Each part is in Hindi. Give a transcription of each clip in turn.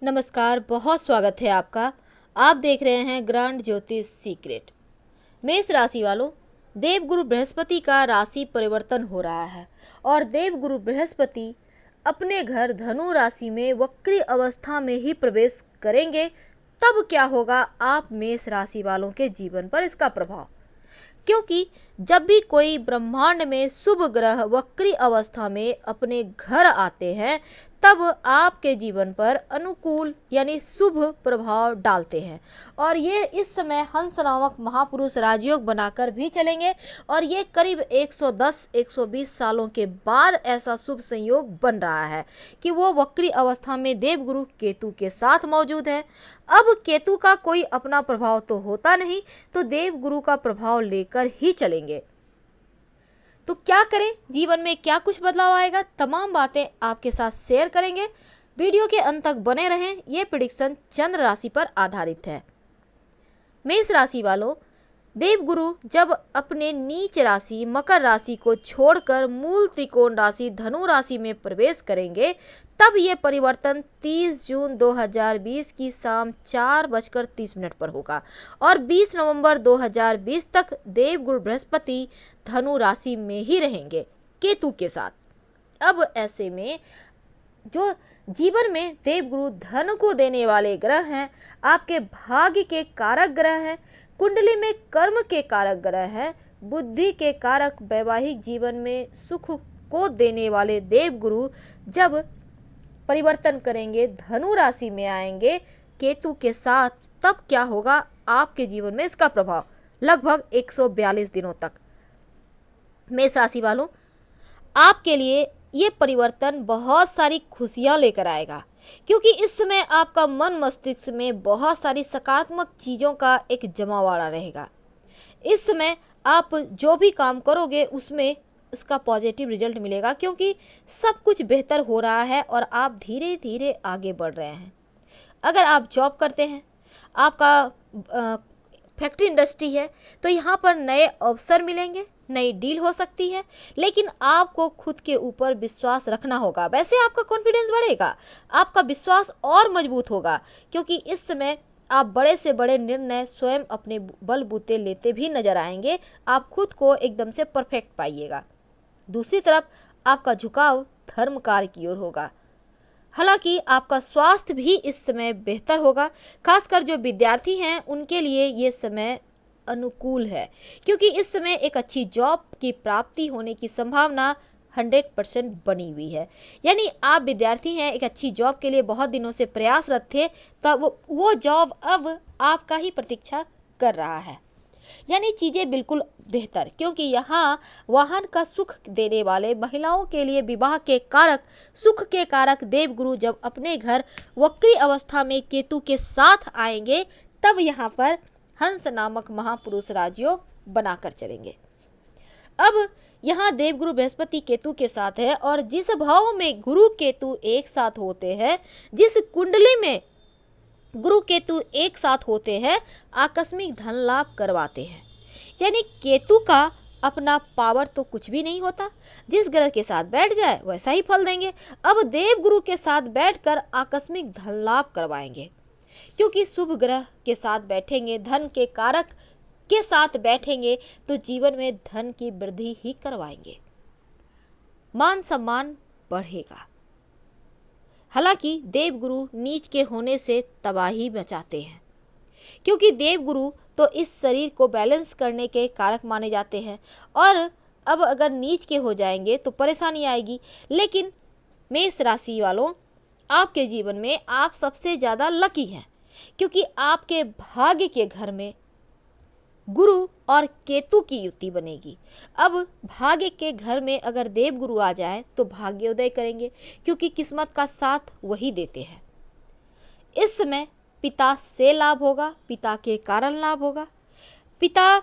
नमस्कार, बहुत स्वागत है आपका। आप देख रहे हैं ग्रांड ज्योतिष सीक्रेट। मेष राशि वालों, देवगुरु बृहस्पति का राशि परिवर्तन हो रहा है और देवगुरु बृहस्पति अपने घर धनु राशि में वक्री अवस्था में ही प्रवेश करेंगे। तब क्या होगा आप मेष राशि वालों के जीवन पर इसका प्रभाव, क्योंकि जब भी कोई ब्रह्मांड में शुभ ग्रह वक्री अवस्था में अपने घर आते हैं तब आपके जीवन पर अनुकूल यानी शुभ प्रभाव डालते हैं और ये इस समय हंस नामक महापुरुष राजयोग बनाकर भी चलेंगे और ये करीब 110-120 सालों के बाद ऐसा शुभ संयोग बन रहा है कि वो वक्री अवस्था में देवगुरु केतु के साथ मौजूद है। अब केतु का कोई अपना प्रभाव तो होता नहीं, तो देवगुरु का प्रभाव लेकर ही चलेंगे। तो क्या करें, जीवन में क्या कुछ बदलाव आएगा, तमाम बातें आपके साथ शेयर करेंगे। वीडियो के अंत तक बने रहें। ये प्रेडिक्शन चंद्र राशि पर आधारित है। मेष राशि वालों, देवगुरु जब अपने नीच राशि मकर राशि को छोड़कर मूल त्रिकोण राशि धनु राशि में प्रवेश करेंगे तब ये परिवर्तन 30 जून 2020 की शाम 4:30 पर होगा और 20 नवंबर 2020 तक देवगुरु बृहस्पति धनु राशि में ही रहेंगे केतु के साथ। अब ऐसे में जो जीवन में देवगुरु धन को देने वाले ग्रह हैं, आपके भाग्य के कारक ग्रह हैं, कुंडली में कर्म के कारक ग्रह हैं, बुद्धि के कारक, वैवाहिक जीवन में सुख को देने वाले देवगुरु जब परिवर्तन करेंगे धनु राशि में आएंगे केतु के साथ, तब क्या होगा आपके जीवन में इसका प्रभाव लगभग 142 दिनों तक। मेष राशि वालों, आपके लिए ये परिवर्तन बहुत सारी खुशियां लेकर आएगा, क्योंकि इस समय आपका मन मस्तिष्क में बहुत सारी सकारात्मक चीज़ों का एक जमावड़ा रहेगा। इस समय आप जो भी काम करोगे उसमें उसका पॉजिटिव रिजल्ट मिलेगा, क्योंकि सब कुछ बेहतर हो रहा है और आप धीरे धीरे आगे बढ़ रहे हैं। अगर आप जॉब करते हैं, आपका फैक्ट्री इंडस्ट्री है, तो यहाँ पर नए अवसर मिलेंगे, नई डील हो सकती है, लेकिन आपको खुद के ऊपर विश्वास रखना होगा। वैसे आपका कॉन्फिडेंस बढ़ेगा, आपका विश्वास और मजबूत होगा, क्योंकि इस समय आप बड़े से बड़े निर्णय स्वयं अपने बलबूते लेते भी नजर आएंगे। आप खुद को एकदम से परफेक्ट पाइएगा। दूसरी तरफ आपका झुकाव धर्म कार्य की ओर होगा। हालांकि आपका स्वास्थ्य भी इस समय बेहतर होगा। खासकर जो विद्यार्थी हैं उनके लिए ये समय अनुकूल है, क्योंकि इस समय एक अच्छी जॉब की प्राप्ति होने की संभावना 100% बनी हुई है। यानी आप विद्यार्थी हैं, एक अच्छी जॉब के लिए बहुत दिनों से प्रयासरत थे, तब वो जॉब अब आपका ही प्रतीक्षा कर रहा है। यानी चीज़ें बिल्कुल बेहतर, क्योंकि यहाँ वाहन का सुख देने वाले महिलाओं के लिए विवाह के कारक, सुख के कारक देवगुरु जब अपने घर वक्री अवस्था में केतु के साथ आएंगे तब यहाँ पर हंस नामक महापुरुष राजयोग बनाकर चलेंगे। अब यहाँ देवगुरु बृहस्पति केतु के साथ है और जिस भाव में गुरु केतु एक साथ होते हैं, जिस कुंडली में गुरु केतु एक साथ होते हैं, आकस्मिक धन लाभ करवाते हैं। यानी केतु का अपना पावर तो कुछ भी नहीं होता, जिस ग्रह के साथ बैठ जाए वैसा ही फल देंगे। अब देवगुरु के साथ बैठकर आकस्मिक धन लाभ करवाएंगे, क्योंकि शुभ ग्रह के साथ बैठेंगे, धन के कारक के साथ बैठेंगे, तो जीवन में धन की वृद्धि ही करवाएंगे, मान सम्मान बढ़ेगा। हालांकि देवगुरु नीच के होने से तबाही मचाते हैं, क्योंकि देवगुरु तो इस शरीर को बैलेंस करने के कारक माने जाते हैं और अब अगर नीच के हो जाएंगे तो परेशानी आएगी। लेकिन मेष राशि वालों, आपके जीवन में आप सबसे ज़्यादा लकी हैं, क्योंकि आपके भाग्य के घर में गुरु और केतु की युति बनेगी। अब भाग्य के घर में अगर देवगुरु आ जाए तो भाग्योदय करेंगे, क्योंकि किस्मत का साथ वही देते हैं। इस समय पिता से लाभ होगा, पिता के कारण लाभ होगा, पिता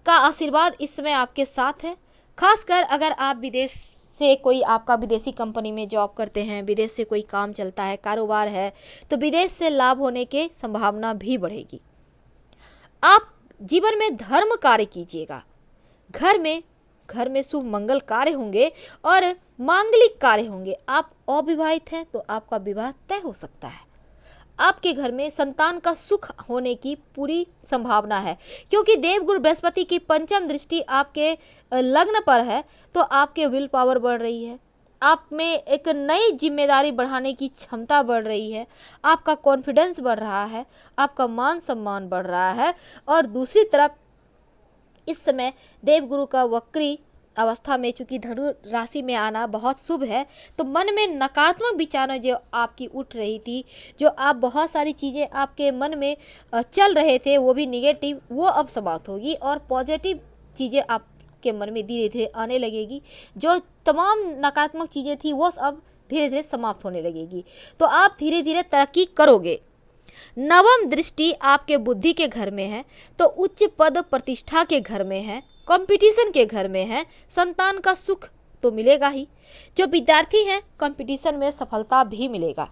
का आशीर्वाद इस समय आपके साथ है। खासकर अगर आप विदेश से कोई आपका विदेशी कंपनी में जॉब करते हैं, विदेश से कोई काम चलता है, कारोबार है, तो विदेश से लाभ होने की संभावना भी बढ़ेगी। आप जीवन में धर्म कार्य कीजिएगा, घर में शुभ मंगल कार्य होंगे और मांगलिक कार्य होंगे। आप अविवाहित हैं तो आपका विवाह तय हो सकता है। आपके घर में संतान का सुख होने की पूरी संभावना है, क्योंकि देवगुरु बृहस्पति की पंचम दृष्टि आपके लग्न पर है। तो आपके विल पावर बढ़ रही है, आप में एक नई जिम्मेदारी बढ़ाने की क्षमता बढ़ रही है, आपका कॉन्फिडेंस बढ़ रहा है, आपका मान सम्मान बढ़ रहा है। और दूसरी तरफ इस समय देवगुरु का वक्री अवस्था में, चूंकि धनु राशि में आना बहुत शुभ है, तो मन में नकारात्मक विचारों जो आपकी उठ रही थी, जो आप बहुत सारी चीज़ें आपके मन में चल रहे थे वो भी निगेटिव, वो अब समाप्त होगी और पॉजिटिव चीज़ें आपके मन में धीरे धीरे आने लगेगी। जो तमाम नकारात्मक चीज़ें थी वो अब धीरे धीरे समाप्त होने लगेगी, तो आप धीरे धीरे तरक्की करोगे। नवम दृष्टि आपके बुद्धि के घर में है, तो उच्च पद प्रतिष्ठा के घर में है, कंपटीशन के घर में है, संतान का सुख तो मिलेगा ही। जो विद्यार्थी हैं कंपटीशन में सफलता भी मिलेगा।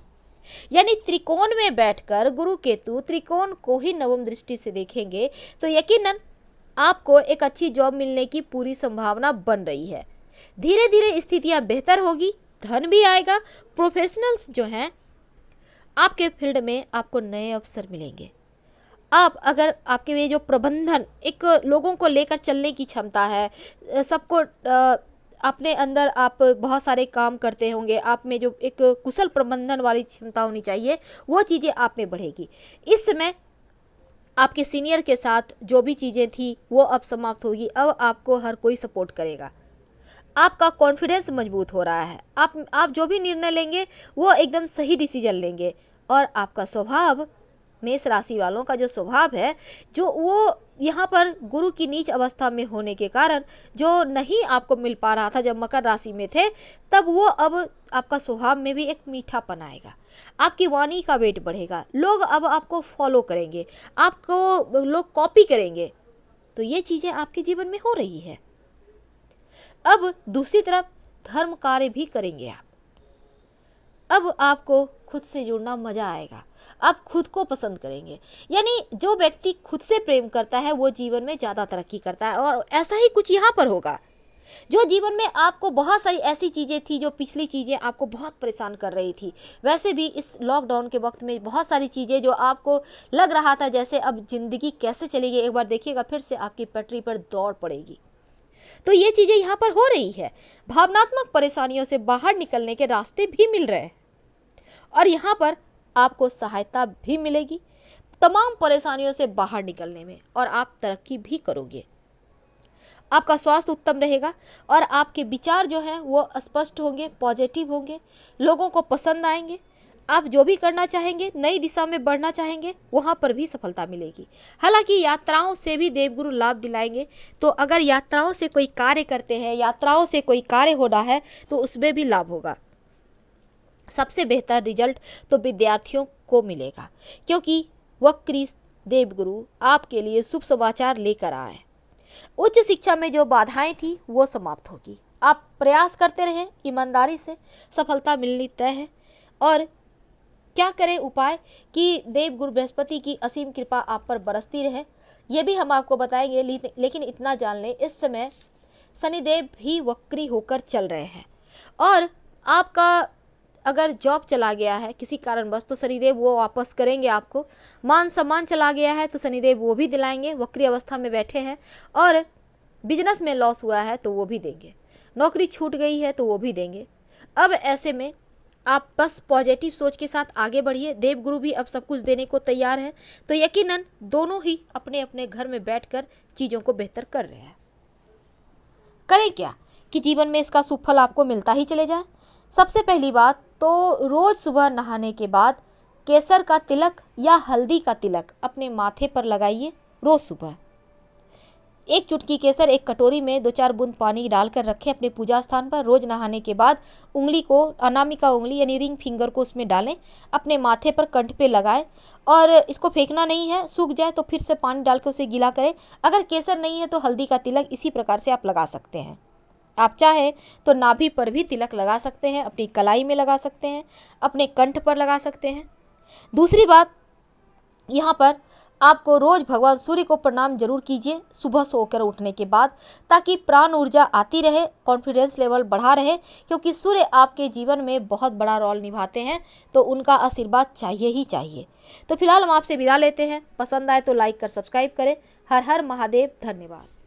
यानी त्रिकोण में बैठकर गुरु केतु त्रिकोण को ही नवम दृष्टि से देखेंगे तो यकीनन आपको एक अच्छी जॉब मिलने की पूरी संभावना बन रही है। धीरे धीरे स्थितियां बेहतर होगी, धन भी आएगा। प्रोफेशनल्स जो हैं आपके फील्ड में आपको नए अवसर मिलेंगे। आप अगर आपके ये जो प्रबंधन, एक लोगों को लेकर चलने की क्षमता है, सबको अपने अंदर आप बहुत सारे काम करते होंगे, आप में जो एक कुशल प्रबंधन वाली क्षमता होनी चाहिए वो चीज़ें आप में बढ़ेगी। इस समय आपके सीनियर के साथ जो भी चीज़ें थी वो अब समाप्त होगी, अब आपको हर कोई सपोर्ट करेगा। आपका कॉन्फिडेंस मजबूत हो रहा है, आप जो भी निर्णय लेंगे वो एकदम सही डिसीजन लेंगे। और आपका स्वभाव, मेष राशि वालों का जो स्वभाव है, जो वो यहाँ पर गुरु की नीच अवस्था में होने के कारण जो नहीं आपको मिल पा रहा था जब मकर राशि में थे, तब वो अब आपका स्वभाव में भी एक मीठापन आएगा, आपकी वाणी का वेट बढ़ेगा, लोग अब आपको फॉलो करेंगे, आपको लोग कॉपी करेंगे। तो ये चीज़ें आपके जीवन में हो रही है। अब दूसरी तरफ धर्म कार्य भी करेंगे आप। अब आपको खुद से जुड़ना मजा आएगा, आप खुद को पसंद करेंगे। यानी जो व्यक्ति खुद से प्रेम करता है वो जीवन में ज़्यादा तरक्की करता है। और ऐसा ही कुछ यहाँ पर होगा। जो जीवन में आपको बहुत सारी ऐसी चीज़ें थी, जो पिछली चीज़ें आपको बहुत परेशान कर रही थी, वैसे भी इस लॉकडाउन के वक्त में बहुत सारी चीज़ें जो आपको लग रहा था जैसे अब ज़िंदगी कैसे चलेगी, एक बार देखिएगा फिर से आपकी पटरी पर दौड़ पड़ेगी। तो ये चीज़ें यहाँ पर हो रही है। भावनात्मक परेशानियों से बाहर निकलने के रास्ते भी मिल रहे हैं और यहाँ पर आपको सहायता भी मिलेगी तमाम परेशानियों से बाहर निकलने में, और आप तरक्की भी करोगे। आपका स्वास्थ्य उत्तम रहेगा और आपके विचार जो हैं वो स्पष्ट होंगे, पॉजिटिव होंगे, लोगों को पसंद आएंगे। आप जो भी करना चाहेंगे, नई दिशा में बढ़ना चाहेंगे, वहाँ पर भी सफलता मिलेगी। हालांकि यात्राओं से भी देवगुरु लाभ दिलाएंगे, तो अगर यात्राओं से कोई कार्य करते हैं, यात्राओं से कोई कार्य हो रहा है तो उसमें भी लाभ होगा। सबसे बेहतर रिजल्ट तो विद्यार्थियों को मिलेगा, क्योंकि वक्री देवगुरु आपके लिए शुभ समाचार लेकर आए। उच्च शिक्षा में जो बाधाएं थी वो समाप्त होगी। आप प्रयास करते रहें, ईमानदारी से सफलता मिलनी तय है। और क्या करें उपाय कि देवगुरु बृहस्पति की असीम कृपा आप पर बरसती रहे, ये भी हम आपको बताएंगे। लेकिन इतना जान लें, इस समय शनिदेव भी वक्री होकर चल रहे हैं, और आपका अगर जॉब चला गया है किसी कारणवश तो शनिदेव वो वापस करेंगे आपको। मान सम्मान चला गया है तो शनिदेव वो भी दिलाएंगे, वक्री अवस्था में बैठे हैं। और बिजनेस में लॉस हुआ है तो वो भी देंगे, नौकरी छूट गई है तो वो भी देंगे। अब ऐसे में आप बस पॉजिटिव सोच के साथ आगे बढ़िए। देवगुरु भी अब सब कुछ देने को तैयार है, तो यकीनन दोनों ही अपने अपने घर में बैठकर चीज़ों को बेहतर कर रहे हैं। करें क्या कि जीवन में इसका शुभ फल आपको मिलता ही चले जाए। सबसे पहली बात तो रोज़ सुबह नहाने के बाद केसर का तिलक या हल्दी का तिलक अपने माथे पर लगाइए। रोज़ सुबह एक चुटकी केसर एक कटोरी में 2-4 बूंद पानी डालकर रखें अपने पूजा स्थान पर। रोज़ नहाने के बाद उंगली को, अनामिका उंगली यानी रिंग फिंगर को उसमें डालें, अपने माथे पर, कंठ पे लगाएं, और इसको फेंकना नहीं है। सूख जाए तो फिर से पानी डाल के उसे गीला करें। अगर केसर नहीं है तो हल्दी का तिलक इसी प्रकार से आप लगा सकते हैं। आप चाहे तो नाभि पर भी तिलक लगा सकते हैं, अपनी कलाई में लगा सकते हैं, अपने कंठ पर लगा सकते हैं। दूसरी बात, यहाँ पर आपको रोज भगवान सूर्य को प्रणाम जरूर कीजिए सुबह सोकर उठने के बाद, ताकि प्राण ऊर्जा आती रहे, कॉन्फिडेंस लेवल बढ़ा रहे, क्योंकि सूर्य आपके जीवन में बहुत बड़ा रोल निभाते हैं, तो उनका आशीर्वाद चाहिए ही चाहिए। तो फिलहाल हम आपसे विदा लेते हैं। पसंद आए तो लाइक कर सब्सक्राइब करें। हर हर महादेव। धन्यवाद।